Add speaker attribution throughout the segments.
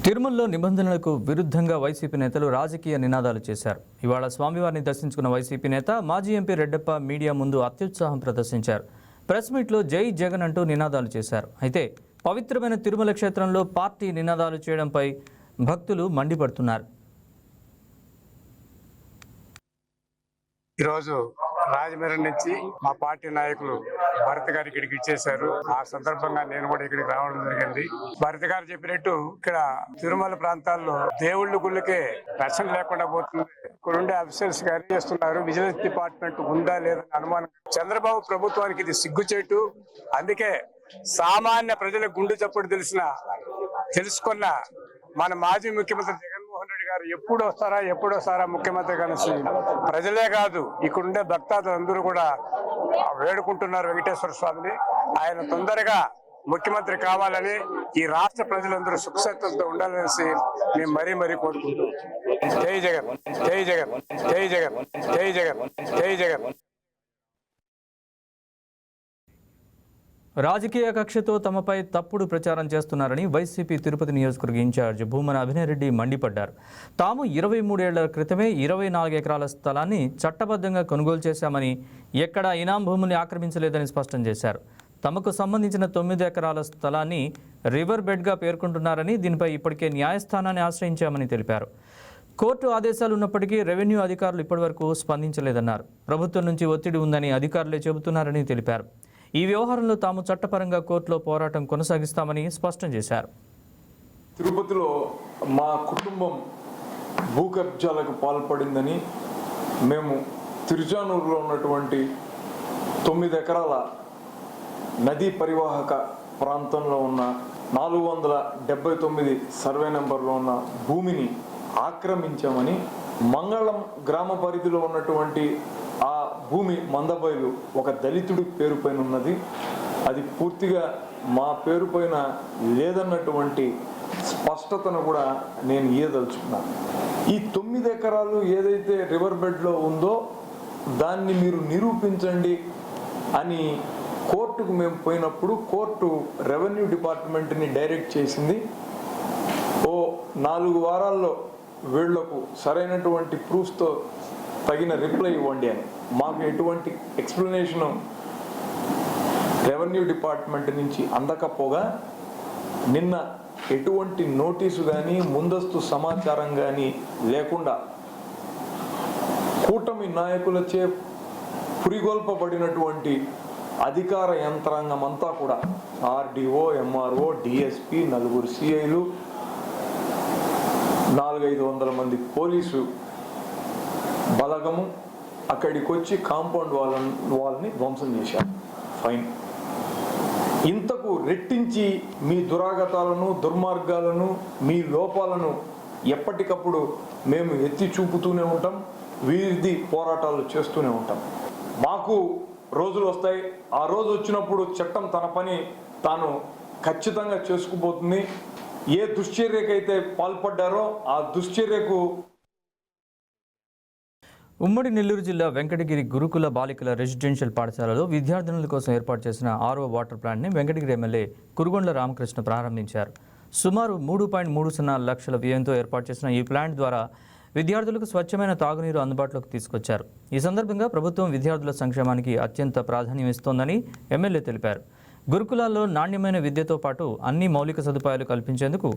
Speaker 1: తిరుమలలో నిబంధనలకు విరుద్ధంగా వైసీపీ నేతలు రాజకీయ నినాదాలు చేశారు. ఇవాళ స్వామివారిని దర్శించుకున్న వైసీపీ నేత మాజీ ఎంపీ రెడ్డప్ప మీడియా ముందు అత్యుత్సాహం ప్రదర్శించారు. ప్రెస్ మీట్లో జై జగన్ అంటూ నినాదాలు చేశారు. అయితే పవిత్రమైన తిరుమల క్షేత్రంలో పార్టీ నినాదాలు చేయడంపై భక్తులు మండిపడుతున్నారు.
Speaker 2: ఈరోజు రాజమండ్రి నుంచి మా పార్టీ నాయకులు భరత్ గారు ఇక్కడికి ఇచ్చేశారు. ఆ సందర్భంగా నేను కూడా ఇక్కడికి రావడం జరిగింది. భరత్ గారు చెప్పినట్టు ఇక్కడ తిరుమల ప్రాంతాల్లో దేవుళ్ళ గుళ్ళకే రక్షణ లేకుండా పోతుంది. ఇక్కడ ఉండే ఆఫీసర్స్ గారు చేస్తున్నారు. విజిలెన్స్ డిపార్ట్మెంట్ ఉందా లేదని అనుమానం. చంద్రబాబు ప్రభుత్వానికి ఇది సిగ్గుచేటు. అందుకే సామాన్య ప్రజల గుండె చప్పుడు తెలుసుకున్న మన మాజీ ముఖ్యమంత్రి జగన్మోహన్ రెడ్డి గారు ఎప్పుడు వస్తారా ముఖ్యమంత్రి కలిసి ప్రజలే కాదు ఇక్కడుండే భక్తాదులందరూ కూడా వేడుకుంటున్నారు వెంకటేశ్వర స్వామిని. ఆయన తొందరగా ముఖ్యమంత్రి కావాలని, ఈ రాష్ట్ర ప్రజలందరూ సుఖశాంతులతో ఉండాలనేసి మేము మరీ కోరుకుంటున్నాం. జై జగన్, జై జగన్, జై జగన్, జై జగన్, జై జగన్.
Speaker 1: రాజకీయ కక్షతో తమపై తప్పుడు ప్రచారం చేస్తున్నారని వైసీపీ తిరుపతి నియోజకవర్గ ఇన్ఛార్జ్ భూమన అభినయ్ రెడ్డి మండిపడ్డారు. తాము 23 ఏళ్ల క్రితమే 24 ఎకరాల స్థలాన్ని చట్టబద్ధంగా కొనుగోలు చేశామని, ఎక్కడా ఇనాం భూముల్ని ఆక్రమించలేదని స్పష్టం చేశారు. తమకు సంబంధించిన 9 ఎకరాల స్థలాన్ని రివర్ బెడ్గా పేర్కొంటున్నారని, దీనిపై ఇప్పటికే న్యాయస్థానాన్ని ఆశ్రయించామని తెలిపారు. కోర్టు ఆదేశాలు ఉన్నప్పటికీ రెవెన్యూ అధికారులు ఇప్పటివరకు స్పందించలేదన్నారు. ప్రభుత్వం నుంచి ఒత్తిడి ఉందని అధికారులే చెబుతున్నారని తెలిపారు. ఈ వ్యవహారంలో తాము చట్టపరంగా కోర్టులో పోరాటం కొనసాగిస్తామని స్పష్టం చేశారు.
Speaker 3: తిరుపతిలో మా కుటుంబం భూ కబ్జాలకు పాల్పడిందని మేము తిరుచానూరులో ఉన్నటువంటి 9 ఎకరాల నదీ పరివాహక ప్రాంతంలో ఉన్న 479 సర్వే నెంబర్లో ఉన్న భూమిని ఆక్రమించామని, మంగళం గ్రామ పరిధిలో ఉన్నటువంటి ఆ భూమి మందబయలు ఒక దళితుడి పేరు పైన ఉన్నది, అది పూర్తిగా మా పేరు పైన లేదన్నటువంటి స్పష్టతను కూడా నేను ఇయ్యదలుచుకున్నాను. ఈ 9 ఎకరాలు ఏదైతే రివర్ బెడ్లో ఉందో దాన్ని మీరు నిరూపించండి అని కోర్టుకు మేము పోయినప్పుడు కోర్టు రెవెన్యూ డిపార్ట్మెంట్ని డైరెక్ట్ చేసింది. 4 వారాల్లో వీళ్లకు సరైనటువంటి ప్రూఫ్స్తో తగిన రిప్లై ఇవ్వండి అని. మాకు ఎటువంటి ఎక్స్ప్లెనేషను రెవెన్యూ డిపార్ట్మెంట్ నుంచి అందకపోగా నిన్న ఎటువంటి నోటీసు కానీ ముందస్తు సమాచారం కానీ లేకుండా కూటమి నాయకులచే పురిగొల్పబడినటువంటి అధికార యంత్రాంగం అంతా కూడా ఆర్డీఓ, ఎంఆర్ఓ, డిఎస్పి, 4 సిఐలు, 400-500 మంది పోలీసు బలగము అక్కడికి వచ్చి కాంపౌండ్ వాళ్ళని ధ్వంసం చేశారు. ఫైన్. ఇంతకు రెట్టించి మీ దురాగతాలను, దుర్మార్గాలను, మీ లోపాలను ఎప్పటికప్పుడు మేము ఎత్తి చూపుతూనే ఉంటాం. వీరిది పోరాటాలు చేస్తూనే ఉంటాం. మాకు రోజులు వస్తాయి. ఆ రోజు వచ్చినప్పుడు చట్టం తన పని తాను ఖచ్చితంగా చేసుకుపోతుంది. ఏ దుశ్చర్యకైతే పాల్పడ్డారో ఆ దుశ్చర్యకు.
Speaker 1: ఉమ్మడి నెల్లూరు జిల్లా వెంకటగిరి గురుకుల బాలికల రెసిడెన్షియల్ పాఠశాలలో విద్యార్థినుల కోసం ఏర్పాటు చేసిన 6వ వాటర్ ప్లాంట్ని వెంకటగిరి ఎమ్మెల్యే కురుగొండ్ల రామకృష్ణ ప్రారంభించారు. సుమారు 3.30 లక్షల వ్యయంతో ఏర్పాటు చేసిన ఈ ప్లాంట్ ద్వారా విద్యార్థులకు స్వచ్ఛమైన తాగునీరు అందుబాటులోకి తీసుకొచ్చారు. ఈ సందర్భంగా ప్రభుత్వం విద్యార్థుల సంక్షేమానికి అత్యంత ప్రాధాన్యం ఇస్తోందని ఎమ్మెల్యే తెలిపారు. గురుకులాల్లో నాణ్యమైన విద్యతో పాటు అన్ని మౌలిక సదుపాయాలు కల్పించేందుకు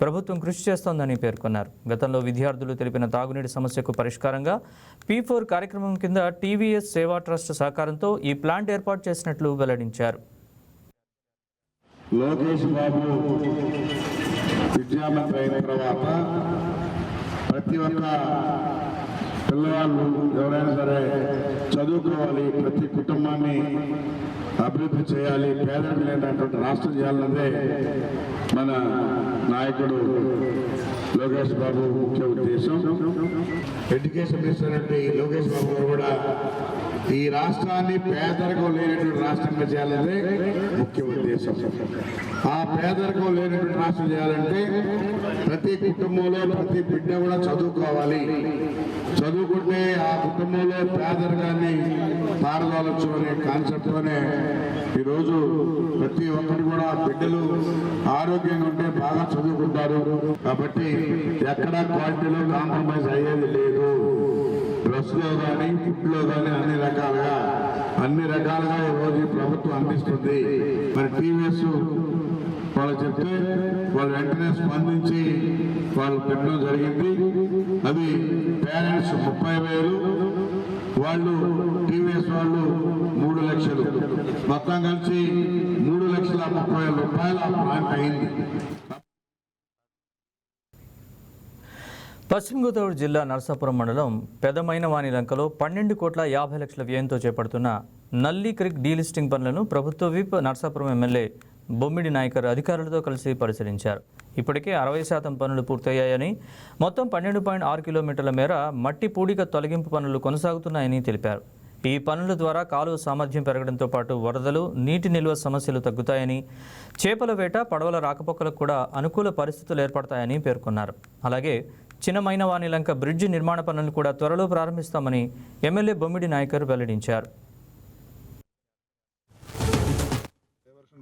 Speaker 1: ప్రభుత్వం కృషి చేస్తోందని పేర్కొన్నారు. గతంలో విద్యార్థులు తెలిపిన తాగునీటి సమస్యకు పరిష్కారంగా P4 కార్యక్రమం కింద టీవీఎస్ సేవా ట్రస్ట్ సహకారంతో ఈ ప్లాంట్ ఏర్పాటు చేసినట్లు వెల్లడించారు.
Speaker 4: లోకేష్ బాబు విద్యామంత్రి అయిన తర్వాత ప్రతి ఒక్క పిల్లవాళ్ళు ఎవరైనా సరే చదువుకోవాలి, ప్రతి కుటుంబాన్ని అభివృద్ధి చేయాలి, పేదరికం లేనటువంటి రాష్ట్రం చేయాలన్నదే మన నాయకుడు లోకేష్ బాబు ముఖ్య ఉద్దేశం. ఎడ్యుకేషన్ మినిస్టర్ అంటే లోకేష్ బాబు గారు కూడా ఈ రాష్ట్రాన్ని పేదరికం లేనటువంటి రాష్ట్రంగా చేయాలనే ముఖ్య ఉద్దేశం. ఆ పేదరికం లేనటువంటి రాష్ట్రం చేయాలంటే ప్రతి కుటుంబంలో ప్రతి బిడ్డ కూడా చదువుకోవాలి. చదువుకుంటే ఆ కుటుంబంలో పేదరికాన్ని పారదోలొచ్చు అనే కాన్సెప్ట్తోనే ఈరోజు ప్రతి ఒక్కరు కూడా బిడ్డలు ఆరోగ్యంగా ఉంటే బాగా చదువుకుంటారు. కాబట్టి ఎక్కడా క్వాలిటీలో కాంప్రమైజ్ అయ్యేది లేదు. డ్రెస్ లో కానీ ఫుడ్ లో కానీ అన్ని రకాలుగా ఈరోజు ప్రభుత్వం అందిస్తుంది. మరి టీవీఎస్ వాళ్ళు చెప్తే వాళ్ళు వెంటనే స్పందించి వాళ్ళు పెట్టడం జరిగింది. అది పేరెంట్స్ 30,000, వాళ్ళు టీవీఎస్ వాళ్ళు 3 లక్షలు, మొత్తం కలిసి 3,30,000 రూపాయల ప్లాంట్ అయింది.
Speaker 1: పశ్చిమ గోదావరి జిల్లా నరసాపురం మండలం పెదమైనవానిలంకలో 12,50,00,000 వ్యయంతో చేపడుతున్న నల్లి క్రిక్ డీలిస్టింగ్ పనులను ప్రభుత్వ విప్ నరసాపురం ఎమ్మెల్యే బొమ్మిడి నాయకర్ అధికారులతో కలిసి పరిశీలించారు. ఇప్పటికే 60% పనులు పూర్తయ్యాయని, మొత్తం 12.6 కిలోమీటర్ల మేర మట్టి పూడిక తొలగింపు పనులు కొనసాగుతున్నాయని తెలిపారు. ఈ పనుల ద్వారా కాలువ సామర్థ్యం పెరగడంతో పాటు వరదలు, నీటి నిల్వ సమస్యలు తగ్గుతాయని, చేపల వేట, పడవల రాకపోకలకు కూడా అనుకూల పరిస్థితులు ఏర్పడతాయని పేర్కొన్నారు. అలాగే చిన్నమైనవానిలంక బ్రిడ్జి నిర్మాణ పనులను కూడా త్వరలో ప్రారంభిస్తామని ఎమ్మెల్యే బొమ్మిడి నాయకర్ వెల్లడించారు.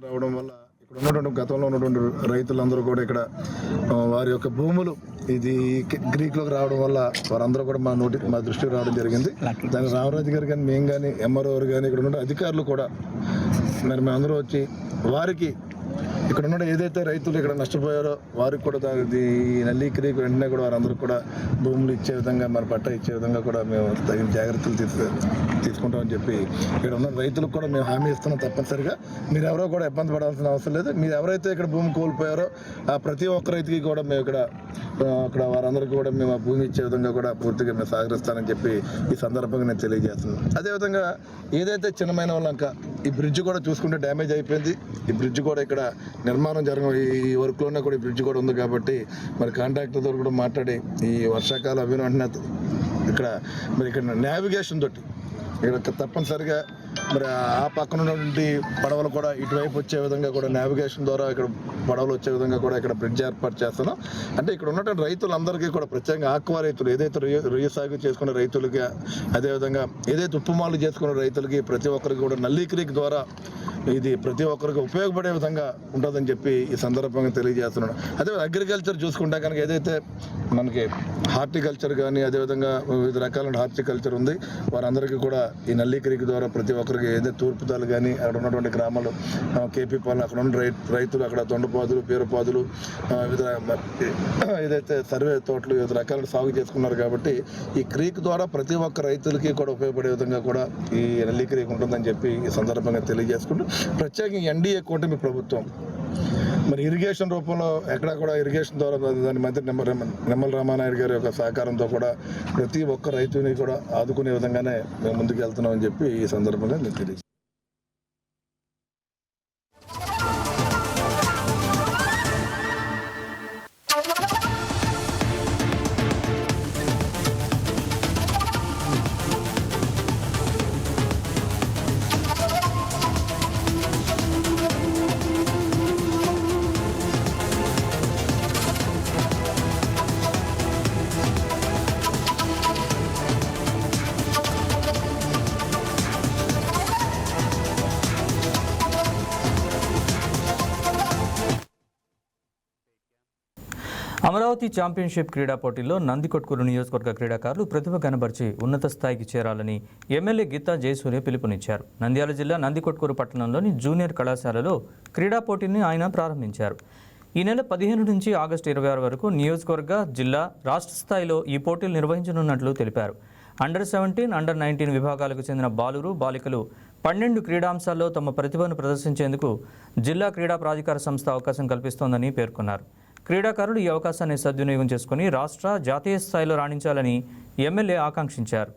Speaker 5: రావడం వల్ల ఇక్కడ ఉన్నటువంటి గతంలో ఉన్నటువంటి రైతులందరూ కూడా ఇక్కడ వారి యొక్క భూములు ఇది గ్రీక్లోకి రావడం వల్ల వారందరూ కూడా మా దృష్టికి రావడం జరిగింది. దాని రామరాజు గారు కానీ మేము కానీ ఎంఆర్ఓ గారు కానీ ఇక్కడ ఉన్న అధికారులు కూడా మరి మేమందరూ వచ్చి వారికి ఇక్కడ ఉన్న ఏదైతే రైతులు ఇక్కడ నష్టపోయారో వారికి కూడా ఈ నల్లి క్రీక్ వెంటనే కూడా వారందరూ కూడా భూములు ఇచ్చే విధంగా మరి పట్టా ఇచ్చే విధంగా కూడా మేము తగిన జాగ్రత్తలు తీసుకుంటామని చెప్పి ఇక్కడ ఉన్న రైతులకు కూడా మేము హామీ ఇస్తున్నాం. తప్పనిసరిగా మీరు ఎవరో కూడా ఇబ్బంది పడాల్సిన అవసరం లేదు. మీరు ఎవరైతే ఇక్కడ భూమి కోల్పోయారో ఆ ప్రతి ఒక్క రైతుకి కూడా మేము ఇక్కడ వారందరికీ కూడా మేము ఆ భూమి ఇచ్చే విధంగా కూడా పూర్తిగా మేము సహకరిస్తానని చెప్పి ఈ సందర్భంగా నేను తెలియజేస్తున్నాను. అదేవిధంగా ఏదైతే చిన్నమైనవానిలంక ఈ బ్రిడ్జ్ కూడా చూసుకుంటే డ్యామేజ్ అయిపోయింది. ఈ బ్రిడ్జ్ కూడా ఇక్కడ నిర్మాణం ఈ వర్క్లోనే కూడా ఈ బ్రిడ్జ్ కూడా ఉంది కాబట్టి మరి కాంట్రాక్టర్తో కూడా మాట్లాడి ఈ వర్షాకాలం అవిన వెంటనే ఇక్కడ నావిగేషన్ తోటి ఇక్కడ తప్పనిసరిగా మరి ఆ పక్కన ఉన్నటువంటి పడవలు కూడా ఇటువైపు వచ్చే విధంగా కూడా నావిగేషన్ ద్వారా ఇక్కడ పడవలు వచ్చే విధంగా కూడా ఇక్కడ బ్రిడ్జ్ ఏర్పాటు చేస్తున్నాం. అంటే ఇక్కడ ఉన్నటువంటి రైతులందరికీ కూడా ప్రత్యేకంగా ఆక్వా రైతులు ఏదైతే రొయ్య సాగు చేసుకున్న రైతులకి, అదేవిధంగా ఏదైతే ఉప్పుమాలు చేసుకున్న రైతులకి ప్రతి ఒక్కరికి కూడా నల్లి క్రీక్ ద్వారా ఇది ప్రతి ఒక్కరికి ఉపయోగపడే విధంగా ఉంటుందని చెప్పి ఈ సందర్భంగా తెలియజేస్తున్నాను. అదే అగ్రికల్చర్ చూసుకుంటే కనుక ఏదైతే మనకి హార్టికల్చర్ కానీ అదేవిధంగా వివిధ రకాల హార్టికల్చర్ ఉంది వారందరికీ కూడా ఈ నల్లి క్రీక్ ద్వారా ప్రతి ఒక్కరికి ఏదైతే తూర్పుతాలు కానీ అక్కడ ఉన్నటువంటి గ్రామాలు కేపీ పాలన అక్కడ ఉన్న రైతులు అక్కడ దొండపాదులు, పేరుపాదులు, వివిధ ఏదైతే సర్వే తోటలు వివిధ రకాల సాగు చేసుకున్నారు. కాబట్టి ఈ క్రీక్ ద్వారా ప్రతి ఒక్క రైతులకి కూడా ఉపయోగపడే విధంగా కూడా ఈ నల్లి క్రీక్ ఉంటుందని చెప్పి ఈ సందర్భంగా తెలియజేసుకుంటూ ప్రత్యేకంగా ఎన్డీఏ కూటమి ప్రభుత్వం మరి ఇరిగేషన్ రూపంలో ఎక్కడ కూడా ఇరిగేషన్ ద్వారా దాని మంత్రి నిమ్మల రామానాయుడు గారి యొక్క సహకారంతో కూడా ప్రతి ఒక్క రైతుని కూడా ఆదుకునే విధంగానే మేము ముందుకు వెళ్తున్నామని చెప్పి ఈ సందర్భంగా నేను తెలియజేస్తాను.
Speaker 1: అమరావతి ఛాంపియన్షిప్ క్రీడా పోటీల్లో నందికొట్కూరు నియోజకవర్గ క్రీడాకారులు ప్రతిభ కనబరిచి ఉన్నత స్థాయికి చేరాలని ఎమ్మెల్యే గీతా జయసూర్య పిలుపునిచ్చారు. నంద్యాల జిల్లా నందికొట్కూరు పట్టణంలోని జూనియర్ కళాశాలలో క్రీడా పోటీని ఆయన ప్రారంభించారు. ఈ నెల 15 నుంచి ఆగస్టు 26 వరకు నియోజకవర్గ, జిల్లా, రాష్ట్ర స్థాయిలో ఈ పోటీలు నిర్వహించనున్నట్లు తెలిపారు. అండర్-17, అండర్-19 విభాగాలకు చెందిన బాలురు, బాలికలు 12 క్రీడాంశాల్లో తమ ప్రతిభను ప్రదర్శించేందుకు జిల్లా క్రీడా ప్రాధికార సంస్థ అవకాశం కల్పిస్తోందని పేర్కొన్నారు. క్రీడాకారులు ఈ అవకాశాన్ని సద్వినియోగం చేసుకుని రాష్ట్ర, జాతీయ స్థాయిలో రాణించాలని ఎమ్మెల్యే ఆకాంక్షించారు.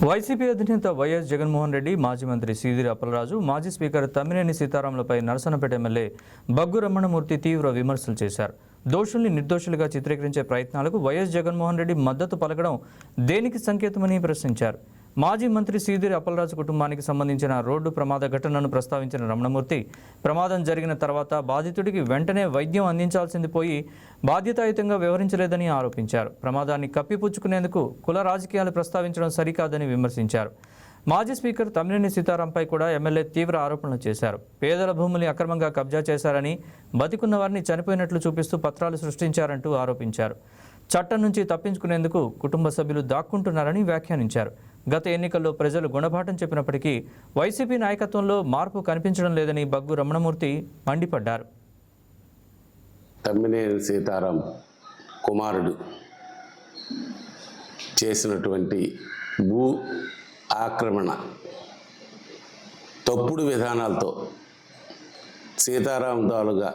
Speaker 1: వైసీపీ అధినేత వైఎస్ జగన్మోహన్ రెడ్డి, మాజీ మంత్రి సీదిరి అప్పలరాజు, మాజీ స్పీకర్ తమ్మినేని సీతారాంలపై నరసన్నపేట ఎమ్మెల్యే బగ్గు రమణమూర్తి తీవ్ర విమర్శలు చేశారు. దోషుల్ని నిర్దోషులుగా చిత్రీకరించే ప్రయత్నాలకు వైఎస్ జగన్మోహన్ రెడ్డి మద్దతు పలకడం దేనికి సంకేతమని ప్రశ్నించారు. మాజీ మంత్రి సీదిరి అప్పలరాజు కుటుంబానికి సంబంధించిన రోడ్డు ప్రమాద ఘటనను ప్రస్తావించిన రమణమూర్తి, ప్రమాదం జరిగిన తర్వాత బాధితుడికి వెంటనే వైద్యం అందించాల్సింది పోయి బాధ్యతాయుతంగా వ్యవహరించలేదని ఆరోపించారు. ప్రమాదాన్ని కప్పిపుచ్చుకునేందుకు కుల రాజకీయాలు ప్రస్తావించడం సరికాదని విమర్శించారు. మాజీ స్పీకర్ తమ్మినేని సీతారాంపై కూడా ఎమ్మెల్యే తీవ్ర ఆరోపణలు చేశారు. పేదల భూముల్ని అక్రమంగా కబ్జా చేశారని, బతికున్న వారిని చనిపోయినట్లు చూపిస్తూ పత్రాలు సృష్టించారంటూ ఆరోపించారు. చట్టం నుంచి తప్పించుకునేందుకు కుటుంబ సభ్యులు దాక్కుంటున్నారని వ్యాఖ్యానించారు. గత ఎన్నికల్లో ప్రజలు గుణపాఠం చెప్పినప్పటికీ వైసీపీ నాయకత్వంలో మార్పు కనిపించడం లేదని బగ్గు రమణమూర్తి మండిపడ్డారు.
Speaker 6: తమ్మినేని సీతారాం కుమారుడు చేసినటువంటి భూ ఆక్రమణ తప్పుడు విధానాలతో సీతారాం తాలూగా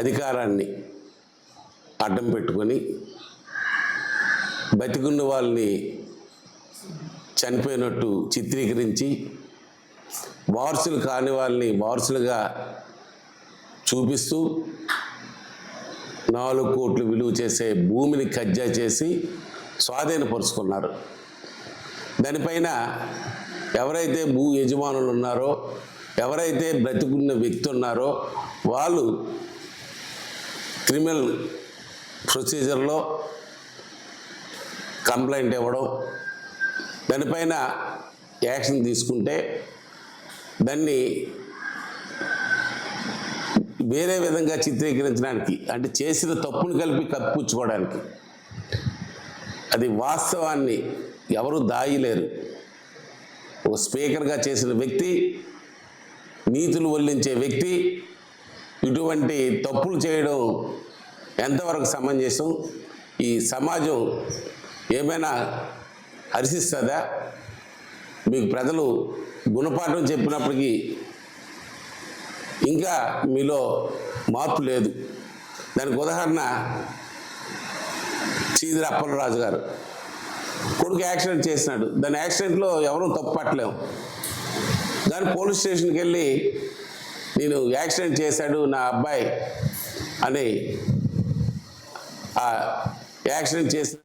Speaker 6: అధికారాన్ని అడ్డం పెట్టుకొని బతికున్న వాళ్ళని చనిపోయినట్టు చిత్రీకరించి వారసులు కాని వాళ్ళని వారసులుగా చూపిస్తూ 4 కోట్లు విలువ చేసే భూమిని కబ్జా చేసి స్వాధీనపరుచుకున్నారు. దానిపైన ఎవరైతే భూ యజమానులు ఉన్నారో, ఎవరైతే బ్రతికున్న వ్యక్తి ఉన్నారో వాళ్ళు క్రిమినల్ ప్రొసీజర్లో కంప్లైంట్ ఇవ్వడం, దానిపైన యాక్షన్ తీసుకుంటే దాన్ని వేరే విధంగా చిత్రీకరించడానికి, అంటే చేసిన తప్పును కలిపి కప్పిపుచ్చుకోవడానికి, అది వాస్తవాన్ని ఎవరు దాయలేరు. ఒక స్పీకర్గా చేసిన వ్యక్తి, నీతులు వల్లించే వ్యక్తి ఇటువంటి తప్పులు చేయడం ఎంతవరకు సమంజసం? ఈ సమాజం ఏమైనా హర్షిస్తుందా? మీకు ప్రజలు గుణపాఠం చెప్పినప్పటికీ ఇంకా మీలో మార్పు లేదు. దానికి ఉదాహరణ సీదిరి అప్పలరాజు గారు కొడుకు యాక్సిడెంట్ చేసినాడు. దాని యాక్సిడెంట్లో ఎవరూ తప్పు పట్టలేము. కానీ పోలీస్ స్టేషన్కి వెళ్ళి నేను యాక్సిడెంట్ చేశాడు నా అబ్బాయి అని యాక్సిడెంట్ చేసి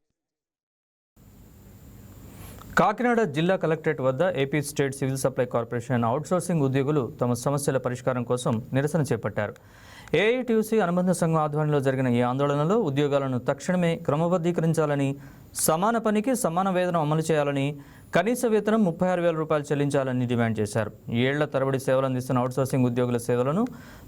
Speaker 1: కాకినాడ జిల్లా కలెక్టరేట్ వద్ద AP state civil supply corporation outsourcing ఉద్యోగులు తమ సమస్యల పరిష్కారం కోసం నిరసన చేపట్టారు. ఏఐటీయూసీ అనుబంధ సంఘం ఆధ్వర్యంలో జరిగిన ఈ ఆందోళనలో ఉద్యోగాలను తక్షణమే క్రమబద్ధీకరించాలని, సమాన పనికి సమాన వేతనం అమలు చేయాలని, కనీస వేతనం 36,000 రూపాయలు చెల్లించాలని డిమాండ్ చేశారు. ఏళ్ల తరబడి సేవలు అందిస్తున్న అవుట్సోర్సింగ్ ఉద్యోగుల సేవలను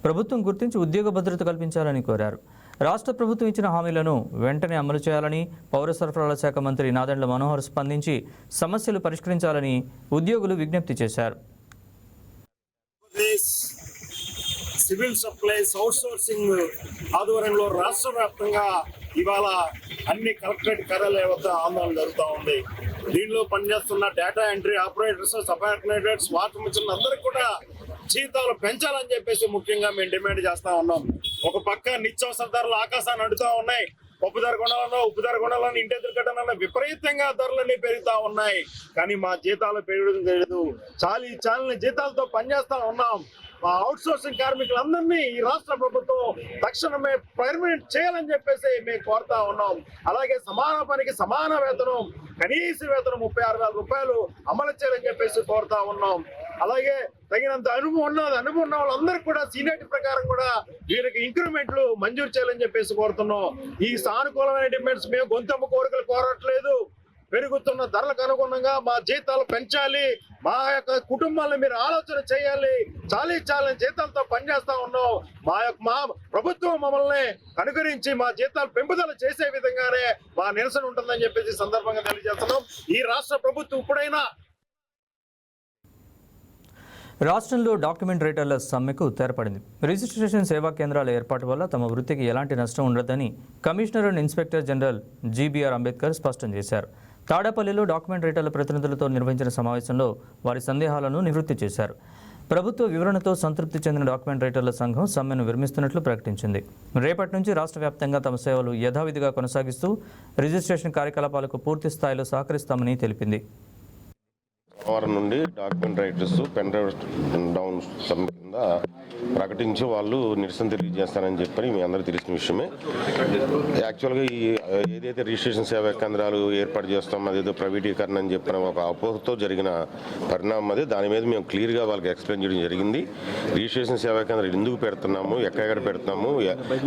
Speaker 1: ప్రభుత్వం గుర్తించి ఉద్యోగ భద్రత కల్పించాలని కోరారు. రాష్ట్ర ప్రభుత్వం ఇచ్చిన హామీలను వెంటనే అమలు చేయాలని పౌర సరఫరాల శాఖ మంత్రి నాదెండ్ల మనోహర్ స్పందించి సమస్యలు పరిష్కరించాలని ఉద్యోగులు విజ్ఞప్తి చేశారు.
Speaker 7: సివిల్ సప్లైస్ అవుట్సోర్సింగ్ ఆధ్వర్యంలో రాష్ట్ర వ్యాప్తంగా ఇవాళ అన్ని కలెక్టరేట్ కార్యాలయ వద్ద ఆందోళన జరుగుతూ ఉంది. దీనిలో పనిచేస్తున్న data entry operators, subordinators, water mission అందరికి కూడా జీతాలు పెంచాలని చెప్పేసి ముఖ్యంగా మేము డిమాండ్ చేస్తా ఉన్నాం. ఒక పక్క నిత్యావసర ధరలు ఆకాశాన్ని అడుగుతా ఉన్నాయి. ఉప్పు ధర కొనాలన్నా ఇంటి ఎదురుకట్టనన్నా విపరీతంగా ధరలన్నీ పెరుగుతా ఉన్నాయి. కానీ మా జీతాలు పెరగడం లేదు. చాలని జీతాలతో పనిచేస్తా ఉన్నాం. మా అవుట్సోర్సింగ్ కార్మికులందరినీ ఈ రాష్ట్ర ప్రభుత్వం తక్షణమే పర్మనెంట్ చేయాలని చెప్పేసి మేము కోరుతా ఉన్నాం. అలాగే సమాన పనికి సమాన వేతనం, కనీస వేతనం 36,000 రూపాయలు అమలు చేయాలని చెప్పేసి కోరుతా ఉన్నాం. అలాగే తగినంత అనుభవం ఉన్న వాళ్ళందరికీ కూడా సీనియారిటీ ప్రకారం కూడా వీరికి ఇంక్రిమెంట్లు మంజూరు చేయాలని చెప్పేసి కోరుతున్నాం. ఈ సానుకూలమైన డిమాండ్స్ మేము గొంతెమ్మ కోరికలు కోరట్లేదు. పెరుగుతున్న ధరలకు అనుగుణంగా మా జీతాలు పెంచాలి, మా యొక్క కుటుంబాలను మీరు ఆలోచన చేయాలి. చాలని జీతాలతో పనిచేస్తా ఉన్నాం. మా ప్రభుత్వం మమ్మల్ని అనుకరించి మా జీతాలు పెంపుదల చేసే విధంగానే మా నిరసన ఉంటుందని చెప్పేసి సందర్భంగా తెలియజేస్తున్నాం. ఈ రాష్ట్ర ప్రభుత్వం ఇప్పుడైనా
Speaker 1: రాష్ట్రంలో డాక్యుమెంట్ రైటర్ల సమ్మెకు తెరపడింది. రిజిస్ట్రేషన్ సేవా కేంద్రాల ఏర్పాటు వల్ల తమ వృత్తికి ఎలాంటి నష్టం ఉండదని commissioner and inspector general GBR Ambedkar స్పష్టం చేశారు. తాడేపల్లిలో డాక్యుమెంట్ రైటర్ల ప్రతినిధులతో నిర్వహించిన సమావేశంలో వారి సందేహాలను నివృత్తి చేశారు. ప్రభుత్వ వివరణతో సంతృప్తి చెందిన డాక్యుమెంట్ రైటర్ల సంఘం సమ్మెను విరమిస్తున్నట్లు ప్రకటించింది. రేపటి నుంచి రాష్ట్ర వ్యాప్తంగా తమ సేవలు యథావిధిగా కొనసాగిస్తూ రిజిస్ట్రేషన్ కార్యకలాపాలకు పూర్తి స్థాయిలో సహకరిస్తామని తెలిపింది.
Speaker 8: సోమవారం నుండి document writers pen drive down సమ్మె కింద ప్రకటించి వాళ్ళు నిరసన తెలియజేస్తారని చెప్పని మీ అందరికీ తెలిసిన విషయమే. యాక్చువల్గా ఈ ఏదైతే రిజిస్ట్రేషన్ సేవా కేంద్రాలు ఏర్పాటు చేస్తాం అదేదో ప్రైవేటీకరణ అని చెప్పిన ఒక అపోహతో జరిగిన పరిణామం అది. దాని మీద మేము క్లియర్గా వాళ్ళకి ఎక్స్ప్లెయిన్ చేయడం జరిగింది. రిజిస్ట్రేషన్ సేవా కేంద్రాలు ఎందుకు పెడుతున్నాము, ఎక్కడెక్కడ పెడుతున్నాము,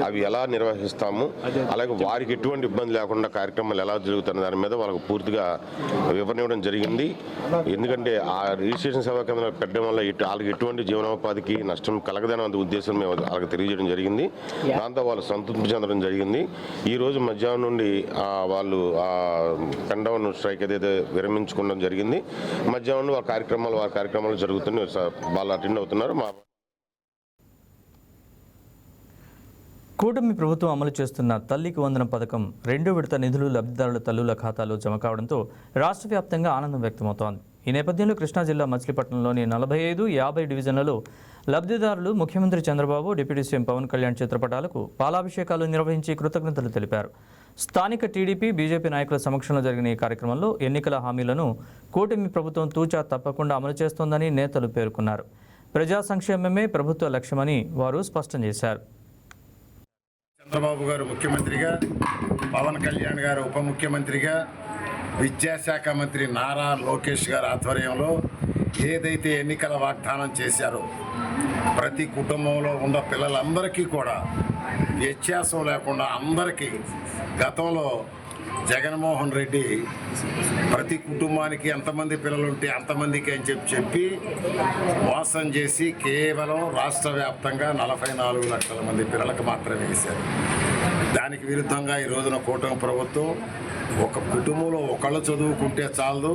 Speaker 8: అవి ఎలా నిర్వహిస్తాము, అలాగే వారికి ఎటువంటి ఇబ్బంది లేకుండా కార్యక్రమాలు ఎలా జరుగుతున్న దాని మీద వాళ్ళకు పూర్తిగా వివరణ ఇవ్వడం జరిగింది. ఎందుకంటే ఆ రిజిస్ట్రేషన్ సేవా కేంద్రాలు పెట్టడం వల్ల వాళ్ళకి ఎటువంటి జీవనోపాధికి నష్టం కలగదనే ఉద్దేశం మేము వాళ్ళకి తెలియజేయడం జరిగింది. దాంతో వాళ్ళు సంతృప్తి చెందడం జరిగింది. ఈ రోజు మధ్యాహ్నం నుండి వాళ్ళు పెన్ డౌన్ స్ట్రైక్ ఏదైతే విరమించుకోవడం జరిగింది. మధ్యాహ్నం వారి కార్యక్రమాలు జరుగుతున్నాయి, వాళ్ళు అటెండ్ అవుతున్నారు.
Speaker 1: కూటమి ప్రభుత్వం అమలు చేస్తున్న తల్లికి వందనం పథకం 2వ విడత నిధులు లబ్ధిదారుల తల్లుల ఖాతాలో జమ కావడంతో రాష్ట్ర వ్యాప్తంగా ఆనందం వ్యక్తమవుతోంది. ఈ నేపథ్యంలో కృష్ణా జిల్లా మచిలీపట్నంలోని 45, 50 డివిజన్లలో లబ్ధిదారులు ముఖ్యమంత్రి చంద్రబాబు, డిప్యూటీ సీఎం పవన్ కళ్యాణ్ చిత్రపటాలకు పాలాభిషేకాలు నిర్వహించి కృతజ్ఞతలు తెలిపారు. స్థానిక టీడీపీ, బీజేపీ నాయకుల సమక్షంలో జరిగిన ఈ కార్యక్రమంలో ఎన్నికల హామీలను కూటమి ప్రభుత్వం తూచా తప్పకుండా అమలు చేస్తోందని నేతలు పేర్కొన్నారు. ప్రజా సంక్షేమమే ప్రభుత్వ లక్ష్యమని వారు స్పష్టం చేశారు.
Speaker 7: చంద్రబాబు గారు ముఖ్యమంత్రిగా, పవన్ కళ్యాణ్ గారు ఉప ముఖ్యమంత్రిగా, విద్యాశాఖ మంత్రి నారా లోకేష్ గారి ఆధ్వర్యంలో ఏదైతే ఎన్నికల వాగ్దానం చేశారో ప్రతి కుటుంబంలో ఉన్న పిల్లలందరికీ కూడా వ్యత్యాసం లేకుండా అందరికీ, గతంలో జగన్మోహన్ రెడ్డి ప్రతి కుటుంబానికి ఎంతమంది పిల్లలుంటే అంతమందికి అని చెప్పి మోసం చేసి కేవలం రాష్ట్ర వ్యాప్తంగా 44 లక్షల మంది పిల్లలకు మాత్రమే వేశారు. దానికి విరుద్ధంగా ఈ రోజున కూటమి ప్రభుత్వం ఒక కుటుంబంలో ఒకళ్ళు చదువుకుంటే చాలదు,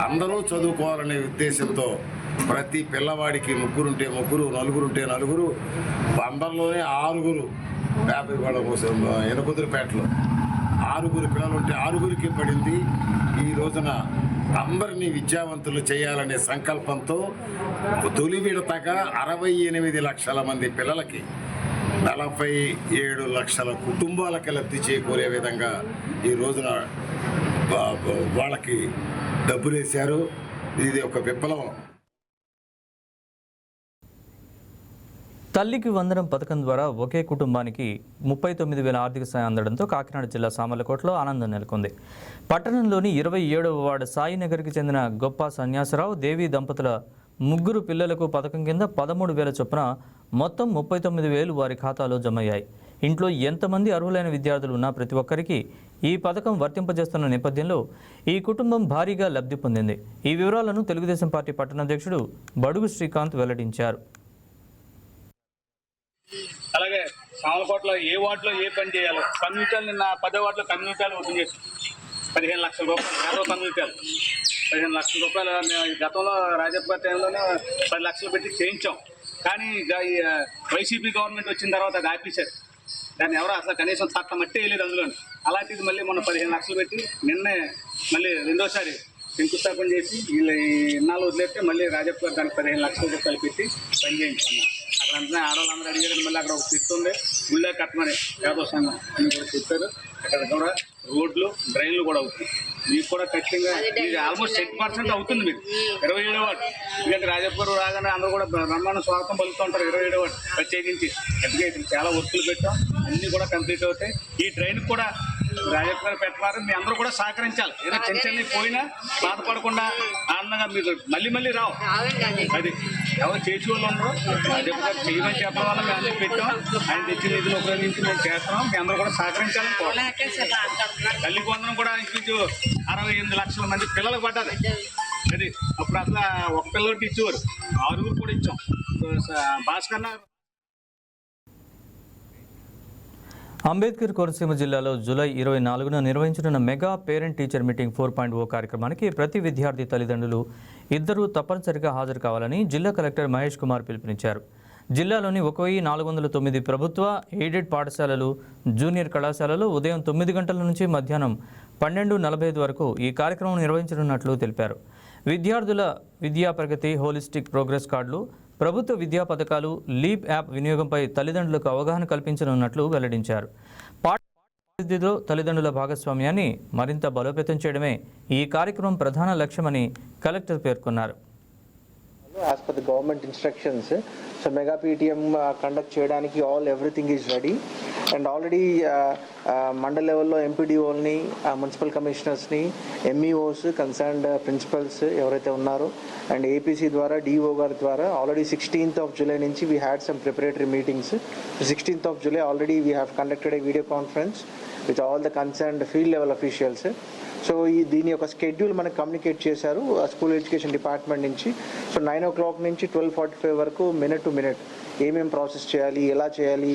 Speaker 7: అందరూ చదువుకోవాలనే ఉద్దేశంతో ప్రతి పిల్లవాడికి ముగ్గురుంటే ముగ్గురు, నలుగురుంటే నలుగురు, అందరిలోనే 6 ఎనకుదురుపేటలో 6 పిల్లలుంటే 6కి పడింది. ఈ రోజున అందరినీ విద్యావంతులు చేయాలనే సంకల్పంతో తొలి విడతగా 68 లక్షల మంది పిల్లలకి 47 లక్షల కుటుంబాలకి లబ్ధి చేకూరే విధంగా ఈ రోజున వాళ్ళకి డబ్బులు వేశారు. ఇది ఒక విప్లవం.
Speaker 1: తల్లికి వందనం పథకం ద్వారా ఒకే కుటుంబానికి 39,000 ఆర్థిక సాయం అందడంతో కాకినాడ జిల్లా సామర్లకోటలో ఆనందం నెలకొంది. పట్టణంలోని 27వ వార్డు సాయినగర్కి చెందిన గొప్ప సన్యాసరావు, దేవి దంపతుల 3 పిల్లలకు పథకం కింద 13,000 చొప్పున మొత్తం 39,000 వారి ఖాతాలో జమయ్యాయి. ఇంట్లో ఎంతమంది అర్హులైన విద్యార్థులు ఉన్నా ప్రతి ఒక్కరికి ఈ పథకం వర్తింపజేస్తున్న నేపథ్యంలో ఈ కుటుంబం భారీగా లబ్ధి పొందింది. ఈ వివరాలను తెలుగుదేశం పార్టీ పట్టణాధ్యక్షుడు బడుగు శ్రీకాంత్ వెల్లడించారు.
Speaker 9: అలాగే సామలకోటలో ఏ వార్డులో ఏ పని చేయాలో కమ్యూనిటీలు, నిన్న 10వ వార్డులో కమ్యూనిటీలు ఓపెన్ చేసి 15 లక్షల రూపాయలు, 50 కమ్యూనిటీలు 15 లక్షల రూపాయలు మేము గతంలో రాజప్ప గారి టైంలోనే 10 లక్షలు పెట్టి చేయించాం. కానీ వైసీపీ గవర్నమెంట్ వచ్చిన తర్వాత అది ఆపేశారు. దాన్ని ఎవరో అసలు కనీసం తట్ట మట్టి వేయలేదు అందులో. అలాంటిది మళ్ళీ మొన్న 15 లక్షలు పెట్టి నిన్నే మళ్ళీ రెండోసారి శంకుస్థాపన చేసి వీళ్ళు ఇన్నాళ్ళు వదిలేస్తే మళ్ళీ రాజప్ప గారు దానికి 15 లక్షల రూపాయలు పెట్టి పని చేయించుకున్నాం. అక్కడ అంతా ఆడవాళ్ళందరూ అడిగారు. మళ్ళీ అక్కడ ఒక చెట్టు ఉంది, గుళ్ళో కట్టమని యాదవ సంఘం అని కూడా చెప్పారు. అక్కడ కూడా రోడ్లు, డ్రైన్లు కూడా అవుతుంది. మీకు కూడా ఖచ్చితంగా ఇది ఆల్మోస్ట్ 8% అవుతుంది. మీకు 27వ వార్డు, ఎందుకంటే రాజప్ప గారు రాగానే అందరూ కూడా బ్రహ్మాండ స్వాగతం పలుకుతూ ఉంటారు. 27వ వార్డు ప్రత్యేకించి ఎందుకంటే చాలా వర్కులు పెట్టాం, అన్నీ కూడా కంప్లీట్ అవుతాయి. ఈ డ్రైన్ కూడా రాజప్ప గారు పెట్టారు. మీ అందరూ కూడా సహకరించాలి. ఏదో చిన్న చిన్న పోయినా బాధపడకుండా ఆనందంగా మీరు మళ్ళీ రావు. అది ఎవరు చేసి వాళ్ళు ఉండరు. రాజప్ప గారు చేయమని చెప్పడం వల్ల మేము అందరూ పెట్టాం. ఆయన తెచ్చిన నిధులు ఉపయోగించి మేము చేస్తున్నాం. మీ అందరూ కూడా సహకరించాలని తల్లికి వందనం కూడా ఇంచుమించు 68 లక్షల మంది పిల్లలకు పడ్డది. అది అప్పుడు అసలు ఒక పిల్లలకి ఇచ్చేవారు, 6 కూడా ఇచ్చాం. భాస్కర్
Speaker 1: అంబేద్కర్ కోనసీమ జిల్లాలో జూలై 24న నిర్వహించనున్న మెగా పేరెంట్ టీచర్ మీటింగ్ 4.0 కార్యక్రమానికి ప్రతి విద్యార్థి తల్లిదండ్రులు ఇద్దరూ తప్పనిసరిగా హాజరు కావాలని జిల్లా కలెక్టర్ మహేష్ కుమార్ పిలుపునిచ్చారు. జిల్లాలోని 1409 ప్రభుత్వ, ఎయిడెడ్ పాఠశాలలు, జూనియర్ కళాశాలలో ఉదయం 9 గంటల నుంచి మధ్యాహ్నం 12:45 వరకు ఈ కార్యక్రమం నిర్వహించనున్నట్లు తెలిపారు. విద్యార్థుల విద్యా ప్రగతి, హోలిస్టిక్ ప్రోగ్రెస్ కార్డులు, ప్రభుత్వ విద్యా పథకాలు లీప్ యాప్ వినియోగంపై తల్లిదండ్రులకు అవగాహన కల్పించనున్నట్లు వెల్లడించారు. పాఠ్యపద్ధతిలో తల్లిదండ్రుల భాగస్వామ్యాన్ని మరింత బలోపేతం చేయడమే ఈ కార్యక్రమం ప్రధాన లక్ష్యమని కలెక్టర్ పేర్కొన్నారు.
Speaker 10: As per the government instructions, so mega PTM conduct చేయడానికి everything is ready and already మండల లెవెల్లో ఎంపీడీఓల్ని మున్సిపల్ కమిషనర్స్ని ఎంఈఓస్ కన్సర్న్డ్ ప్రిన్సిపల్స్ ఎవరైతే ఉన్నారో అండ్ ఏపీసీ ద్వారా డిఓ గారి ద్వారా ఆల్రెడీ 16th of July నుంచి we had some preparatory meetings. 16th of July already we have conducted a video conference with all the concerned field level officials. So దీని యొక్క schedule మనకు communicate చేశారు school education department నుంచి. So 9 o'clock నుంచి 12:45 వరకు minute to minute ఏమేమి process చేయాలి, ఎలా చేయాలి,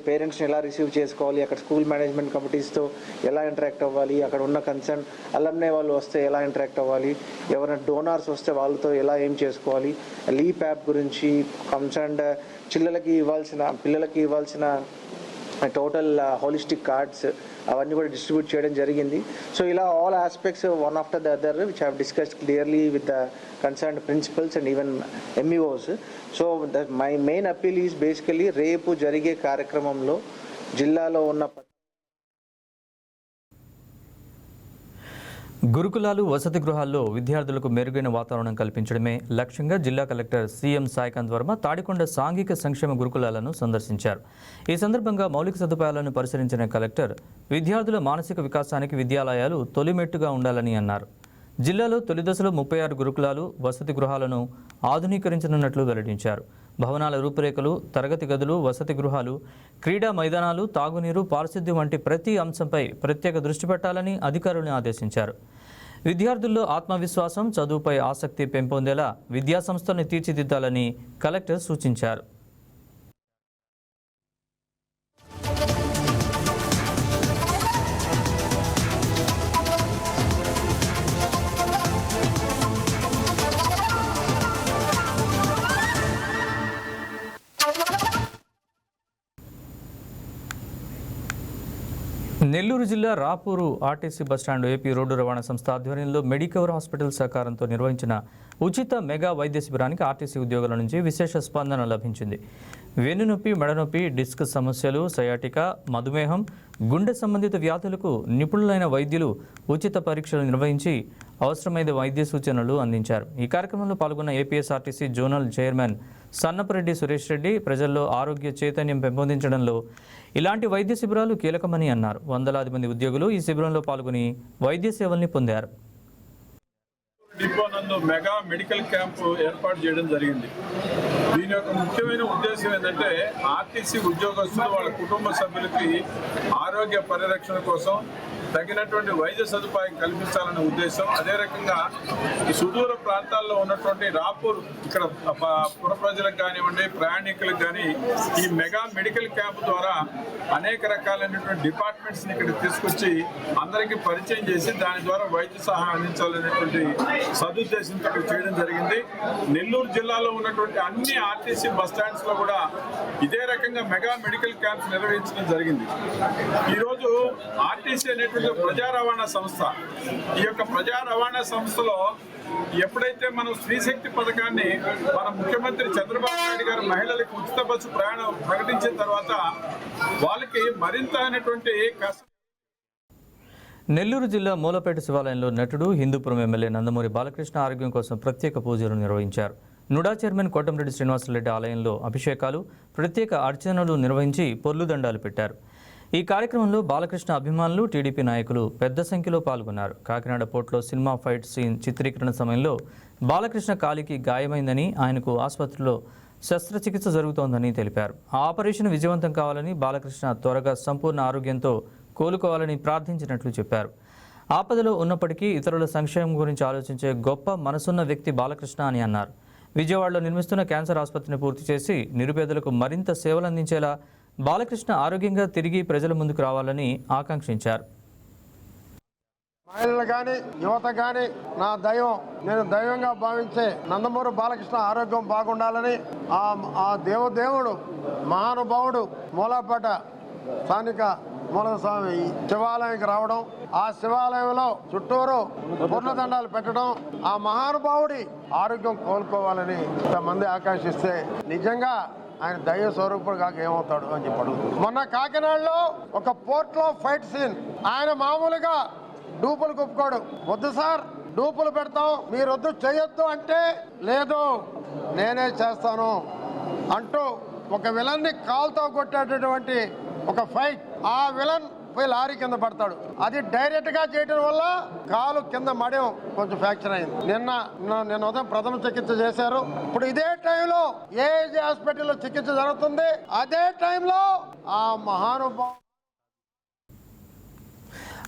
Speaker 10: పేరెంట్స్ని ఎలా రిసీవ్ చేసుకోవాలి, అక్కడ స్కూల్ మేనేజ్మెంట్ కమిటీస్తో ఎలా ఇంటరాక్ట్ అవ్వాలి, అక్కడ ఉన్న కన్సర్న్ అలమ్నే వాళ్ళు వస్తే ఎలా ఇంటరాక్ట్ అవ్వాలి, ఎవరైనా డోనార్స్ వస్తే వాళ్ళతో ఎలా ఏం చేసుకోవాలి, లీప్ యాప్ గురించి కన్సర్న్డ్ పిల్లలకి ఇవ్వాల్సిన టోటల్ హోలిస్టిక్ కార్డ్స్ అవన్నీ కూడా డిస్ట్రిబ్యూట్ చేయడం జరిగింది. సో ఇలా all aspects one after the other which have discussed clearly with the concerned principals and even MEOs. So my main appeal is basically రేపు జరిగే కార్యక్రమంలో జిల్లాలో ఉన్న
Speaker 1: గురుకులాలు వసతి గృహాల్లో విద్యార్థులకు మెరుగైన వాతావరణం కల్పించడమే లక్ష్యంగా జిల్లా కలెక్టర్ సీఎం సాయికాంత్ వర్మ తాడికొండ సాంఘిక సంక్షేమ గురుకులాలను సందర్శించారు. ఈ సందర్భంగా మౌలిక సదుపాయాలను పరిశీలించిన కలెక్టర్ విద్యార్థుల మానసిక వికాసానికి విద్యాలయాలు తొలిమెట్టుగా ఉండాలని అన్నారు. జిల్లాలో తొలి దశలో 36 గురుకులాలు వసతి గృహాలను ఆధునీకరించనున్నట్లు వెల్లడించారు. భవనాల రూపురేఖలు, తరగతి గదులు, వసతి గృహాలు, క్రీడా మైదానాలు, తాగునీరు, పారిశుద్ధ్యం వంటి ప్రతి అంశంపై ప్రత్యేక దృష్టి పెట్టాలని అధికారులను ఆదేశించారు. విద్యార్థుల్లో ఆత్మవిశ్వాసం, చదువుపై ఆసక్తి పెంపొందేలా విద్యాసంస్థలను తీర్చిదిద్దాలని కలెక్టర్ సూచించారు. నెల్లూరు జిల్లా Rapur RTC bus stand AP road రవాణా సంస్థ ఆధ్వర్యంలో మెడికవర్ హాస్పిటల్ సహకారంతో నిర్వహించిన ఉచిత మెగా వైద్య శిబిరానికి ఆర్టీసీ ఉద్యోగుల నుంచి విశేష స్పందన లభించింది. వెన్నునొప్పి, మెడనొప్పి, డిస్క్ సమస్యలు, సయాటికా, మధుమేహం, గుండె సంబంధిత వ్యాధులకు నిపుణులైన వైద్యులు ఉచిత పరీక్షలు నిర్వహించి అవసరమైన వైద్య సూచనలు అందించారు. ఈ కార్యక్రమంలో పాల్గొన్న APSRTC zonal chairman Sannapareddy Suresh Reddy ప్రజల్లో ఆరోగ్య చైతన్యం పెంపొందించడంలో ఇలాంటి వైద్య శిబిరాలు కీలకమని అన్నారు. వందలాది మంది ఉద్యోగులు ఈ శిబిరంలో పాల్గొని వైద్య సేవల్ని పొందారు.
Speaker 3: డిపో నందు మెగా మెడికల్ క్యాంపు ఏర్పాటు చేయడం జరిగింది. దీని యొక్క ముఖ్యమైన ఉద్దేశం ఏంటంటే ఆర్టీసీ ఉద్యోగస్తులు వాళ్ళ కుటుంబ సభ్యులకి ఆరోగ్య పరిరక్షణ కోసం తగినటువంటి వైద్య సదుపాయం కల్పించాలనే ఉద్దేశం. అదే రకంగా ఈ సుదూర ప్రాంతాల్లో ఉన్నటువంటి రాపూర్ ఇక్కడ పుర ప్రజలకు కానివ్వండి, ప్రయాణికులకు కానీ ఈ మెగా మెడికల్ క్యాంప్ ద్వారా అనేక రకాలైనటువంటి డిపార్ట్మెంట్స్ని ఇక్కడ తీసుకొచ్చి అందరికీ పరిచయం చేసి దాని ద్వారా వైద్య సహాయం అందించాలనేటువంటి సదుద్దేశంతో ఇక్కడ చేయడం జరిగింది. నెల్లూరు జిల్లాలో ఉన్నటువంటి అన్ని ఆర్టీసీ బస్ స్టాండ్స్ లో కూడా ఇదే రకంగా మెగా మెడికల్ క్యాంప్స్ నిర్వహించడం జరిగింది. ఈరోజు ఆర్టీసీ అనేటువంటి ప్రజా రవాణా సంస్థ, ఈ యొక్క ప్రజా రవాణా సంస్థలో ఎప్పుడైతే మనం స్త్రీశక్తి పథకాన్ని మన ముఖ్యమంత్రి చంద్రబాబు నాయుడు గారు మహిళలకు ఉచిత బస్సు ప్రయాణం ప్రకటించిన తర్వాత వాళ్ళకి మరింత అయినటువంటి కష్టం.
Speaker 1: నెల్లూరు జిల్లా మూలపేట శివాలయంలో నటుడు, హిందూపురం ఎమ్మెల్యే నందమూరి బాలకృష్ణ ఆరోగ్యం కోసం ప్రత్యేక పూజలు నిర్వహించారు. నుడా చైర్మన్ కోటంరెడ్డి శ్రీనివాసరెడ్డి ఆలయంలో అభిషేకాలు, ప్రత్యేక అర్చనలు నిర్వహించి పొర్లుదండాలు పెట్టారు. ఈ కార్యక్రమంలో బాలకృష్ణ అభిమానులు, టీడీపీ నాయకులు పెద్ద సంఖ్యలో పాల్గొన్నారు. కాకినాడ పోర్టులో సినిమా ఫైట్ సీన్ చిత్రీకరణ సమయంలో బాలకృష్ణ కాలికి గాయమైందని, ఆయనకు ఆసుపత్రిలో శస్త్రచికిత్స జరుగుతోందని తెలిపారు. ఆ ఆపరేషన్ విజయవంతం కావాలని, బాలకృష్ణ త్వరగా సంపూర్ణ ఆరోగ్యంతో కోలుకోవాలని ప్రార్థించినట్లు చెప్పారు. ఆపదలో ఉన్నప్పటికీ ఇతరుల సంక్షేమం గురించి ఆలోచించే గొప్ప మనసున్న వ్యక్తి బాలకృష్ణ అని అన్నారు. విజయవాడలో నిర్మిస్తున్న క్యాన్సర్ ఆసుపత్రిని పూర్తి చేసి నిరుపేదలకు మరింత సేవలు అందించేలా బాలకృష్ణ ఆరోగ్యంగా తిరిగి ప్రజల ముందుకు రావాలని ఆకాంక్షించారు.
Speaker 11: మహిళలు కానీ, యువత కానీ నా దైవం, నేను దైవంగా భావించే నందమూరి బాలకృష్ణ ఆరోగ్యం బాగుండాలని, ఆ దేవదేవుడు మహానుభావుడు మూలాపేట స్థానిక మూలస్వామి శివాలయానికి రావడం, ఆ శివాలయంలో చుట్టూరు పూర్ణదండాలు పెట్టడం, ఆ మహానుభావుడి ఆరోగ్యం కోలుకోవాలని ఇంతమంది ఆకాంక్షిస్తే నిజంగా ఆయన దైవ స్వరూపుడు కాక ఏమవుతాడు అని చెప్పాడు. మొన్న కాకినాడలో ఒక పోర్ట్ లో ఫైట్ సీన్, ఆయన మామూలుగా డూపులు కుప్పుకోడు. వద్దు సార్ డూపులు పెడతాం, మీరు వద్దు చేయొద్దు అంటే లేదు నేనే చేస్తాను అంటూ ఒక విలన్ని కాలుతో కొట్టేటటువంటి ఒక ఫైట్. ఆ విలన్ పోయి లారీ కింద పడతాడు. అది డైరెక్ట్ గా చేయడం వల్ల కాలు కింద మడం కొంచెం ఫ్రాక్చర్ అయింది. నిన్న ఉదయం ప్రథమ చికిత్స చేశారు. ఇప్పుడు ఇదే టైంలో ఏజీ హాస్పిటల్లో చికిత్స జరుగుతుంది. అదే టైంలో ఆ మహానుభావు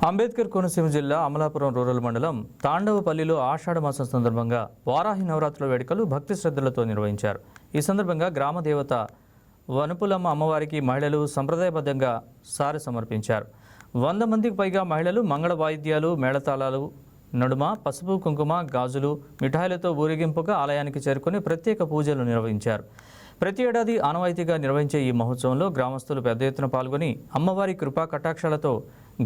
Speaker 1: అంబేద్కర్ కోనసీమ జిల్లా అమలాపురం రూరల్ మండలం తాండవపల్లిలో ఆషాఢ మాసం సందర్భంగా వారాహి నవరాత్రుల వేడుకలు భక్తి శ్రద్ధలతో నిర్వహించారు. ఈ సందర్భంగా గ్రామ దేవత వనుపులమ్మ అమ్మవారికి మహిళలు సంప్రదాయబద్ధంగా సారె సమర్పించారు. 100 మందికి పైగా మహిళలు మంగళ వాయిద్యాలు, మేళతాళాలు నడుమ పసుపు, కుంకుమ, గాజులు, మిఠాయిలతో ఊరేగింపుగా ఆలయానికి చేరుకుని ప్రత్యేక పూజలు నిర్వహించారు. ప్రతి ఏడాది ఆనవాయితీగా నిర్వహించే ఈ మహోత్సవంలో గ్రామస్తులు పెద్ద ఎత్తున పాల్గొని అమ్మవారి కృపా కటాక్షాలతో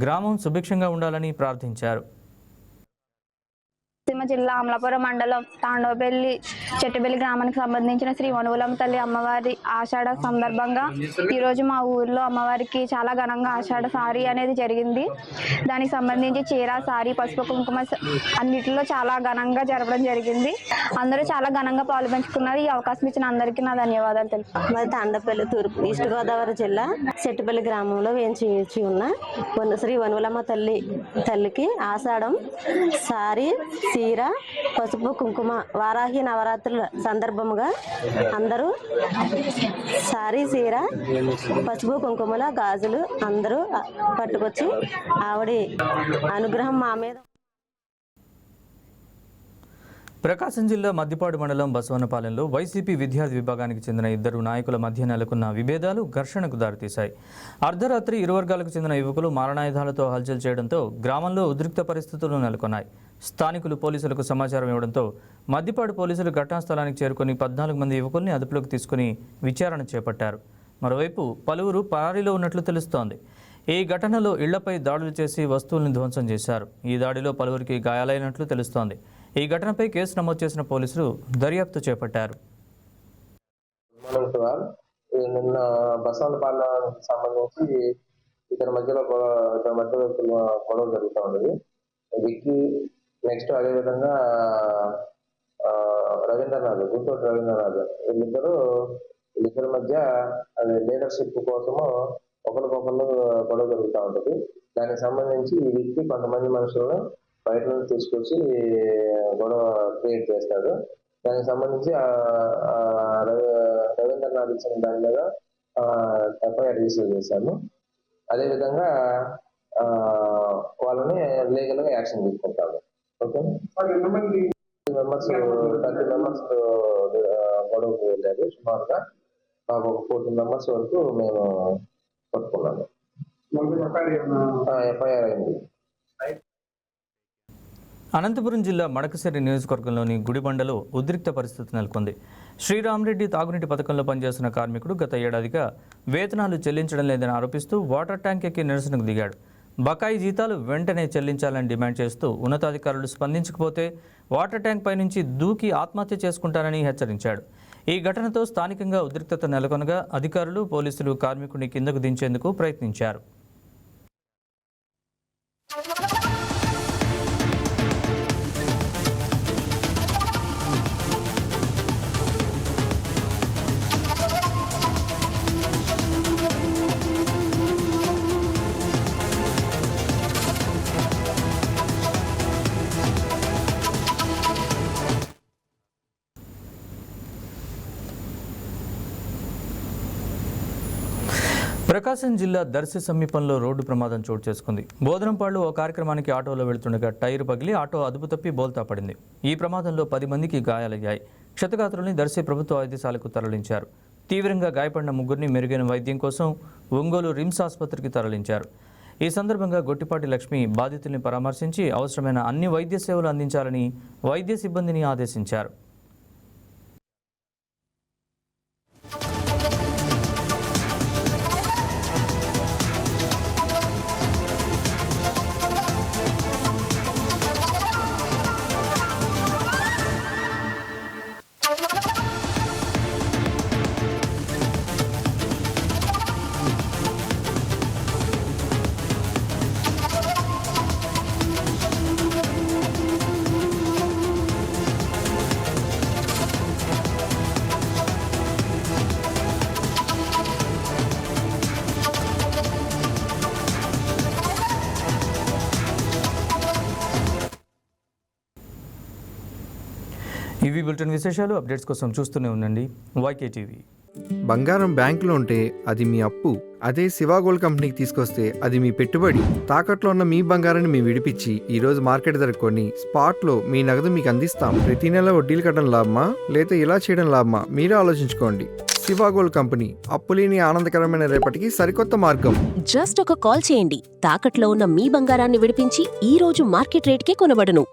Speaker 1: గ్రామం సుభిక్షంగా ఉండాలని ప్రార్థించారు.
Speaker 12: కోనసీమ జిల్లా అమలాపురం మండలం తాండవపల్లి చెట్టుబెల్లి గ్రామానికి సంబంధించిన శ్రీ వనువులమ్మ తల్లి అమ్మవారి ఆషాఢ సందర్భంగా ఈరోజు మా ఊర్లో అమ్మవారికి చాలా ఘనంగా ఆషాఢ సారీ అనేది జరిగింది. దానికి సంబంధించి చీర, సారీ, పసుపు, కుంకుమ అన్నిటిలో చాలా ఘనంగా జరపడం జరిగింది. అందరూ చాలా ఘనంగా పాలు పంచుకున్నారు. ఈ అవకాశం ఇచ్చిన అందరికీ నా ధన్యవాదాలు తెలుపు.
Speaker 13: మరి తాండవపల్లి తూర్పు ఈస్ట్ గోదావరి జిల్లా చెట్టుపల్లి గ్రామంలో వేయించి ఉన్న శ్రీ వనువులమ్మ తల్లికి ఆషాఢం సారీ, చీర, పసుపు, కుంకుమ వారాహి నవరాత్రుల సందర్భముగా అందరూ సారీ, చీర, పసుపు, కుంకుమల గాజులు అందరూ పట్టుకొచ్చి ఆవిడ అనుగ్రహం మా మీద.
Speaker 1: ప్రకాశం జిల్లా మద్దిపాడు మండలం బసవన్నపాలెంలో వైసీపీ విద్యార్థి విభాగానికి చెందిన 2 నాయకుల మధ్య నెలకొన్న విభేదాలు ఘర్షణకు దారితీశాయి. అర్ధరాత్రి ఇరు వర్గాలకు చెందిన యువకులు మారణాయుధాలతో హల్చల్ చేయడంతో గ్రామంలో ఉద్రిక్త పరిస్థితులు నెలకొన్నాయి. స్థానికులు పోలీసులకు సమాచారం ఇవ్వడంతో మద్దిపాడు పోలీసులు ఘటనా స్థలానికి చేరుకుని 14 మంది యువకుల్ని అదుపులోకి తీసుకుని విచారణ చేపట్టారు. మరోవైపు పలువురు పరారీలో ఉన్నట్లు తెలుస్తోంది. ఈ ఘటనలో ఇళ్లపై దాడులు చేసి వస్తువులను ధ్వంసం చేశారు. ఈ దాడిలో పలువురికి గాయాలైనట్లు తెలుస్తోంది. ఈ ఘటనపై కేసు నమోదు చేసిన పోలీసులు దర్యాప్తు చేపట్టారు.
Speaker 14: నిన్న బసవన్నపాలెంకి సంబంధించి ఇద్దరి మధ్యలో గొడవ జరుగుతూ ఉన్నది. విక్కీ నెక్స్ట్ అదేవిధంగా రవీంద్రనాథ్, గుంటూరు రవీంద్రనాథ్ వీళ్ళిద్దరి మధ్య అది లీడర్షిప్ కోసము ఒకరికొకరు గొడవ జరుగుతూ ఉంటుంది. దానికి సంబంధించి ఈ వ్యక్తి కొంతమంది మనుషులను బయట నుంచి తీసుకొచ్చి గొడవ క్రియేట్ చేస్తాడు. దానికి సంబంధించి రవీంద్రనాథ్ ఇచ్చిన దాని మీద ఎఫ్ఐఆర్ రిజిస్టర్ చేశాము. అదేవిధంగా వాళ్ళని లీగల్ గా యాక్షన్ తీసుకుంటాము. ఓకే, 30 మెంబర్స్ గొడవకు వెళ్ళారు. సుమారుగా మాకు ఒక 14 మెంబర్స్ వరకు మేము పట్టుకున్నాము. ఎఫ్ఐఆర్ అయింది.
Speaker 1: అనంతపురం జిల్లా మడకశిరి నియోజకవర్గంలోని గుడిబండలో ఉద్రిక్త పరిస్థితి నెలకొంది. శ్రీరామరెడ్డి తాగునీటి పథకంలో పనిచేస్తున్న కార్మికుడు గత ఏడాదిగా వేతనాలు చెల్లించడం లేదని ఆరోపిస్తూ వాటర్ ట్యాంక్ ఎక్కి నిరసనకు దిగాడు. బకాయి జీతాలు వెంటనే చెల్లించాలని డిమాండ్ చేస్తూ ఉన్నతాధికారులు స్పందించకపోతే వాటర్ ట్యాంక్ పై నుంచి దూకి ఆత్మహత్య చేసుకుంటారని హెచ్చరించాడు. ఈ ఘటనతో స్థానికంగా ఉద్రిక్తత నెలకొనగా అధికారులు, పోలీసులు కార్మికుడిని కిందకు దించేందుకు ప్రయత్నించారు. ప్రకాశం జిల్లా దర్శి సమీపంలో రోడ్డు ప్రమాదం చోటు చేసుకుంది. బోధనంపాడులో ఓ కార్యక్రమానికి ఆటోలో వెళ్తుండగా టైరు పగిలి ఆటో అదుపు తప్పి బోల్తా పడింది. ఈ ప్రమాదంలో 10 మందికి గాయాలయ్యాయి. క్షతగాత్రుల్ని దర్శి ప్రభుత్వ వైద్యశాలకు తరలించారు. తీవ్రంగా గాయపడిన 3గురిని మెరుగైన వైద్యం కోసం ఒంగోలు రిమ్స్ ఆసుపత్రికి తరలించారు. ఈ సందర్భంగా గొట్టిపాటి లక్ష్మి బాధితుల్ని పరామర్శించి అవసరమైన అన్ని వైద్య సేవలు అందించాలని వైద్య సిబ్బందిని ఆదేశించారు. ఇవి బులెటిన్ విశేషాలు. అప్డేట్స్ కోసం చూస్తూనే ఉండండి YK TV.
Speaker 15: బంగారం బ్యాంకులో ఉంటే అది మీ అప్పు, అదే శివ గోల్డ్ కంపెనీకి తీసుకొస్తే అది మీ పెట్టుబడి. తాకట్లో ఉన్న మీ బంగారాన్ని మేము విడిపించి ఈ రోజు మార్కెట్ ధర కొని స్పాట్లో మీ నగదు మీకు అందిస్తాం. ప్రతి నెల వడ్డీలు కట్టడం లాభమా లేదా ఇలా చేయడం లాభమా మీరే ఆలోచించుకోండి. శివ గోల్డ్ కంపెనీ, అప్పులేని ఆనందకరమైన రేపటికి సరికొత్త మార్గం.
Speaker 16: జస్ట్ ఒక కాల్ చేయండి. తాకట్లో ఉన్న మీ బంగారాన్ని విడిపించి ఈ రోజు మార్కెట్ రేట్కే కొనబడును.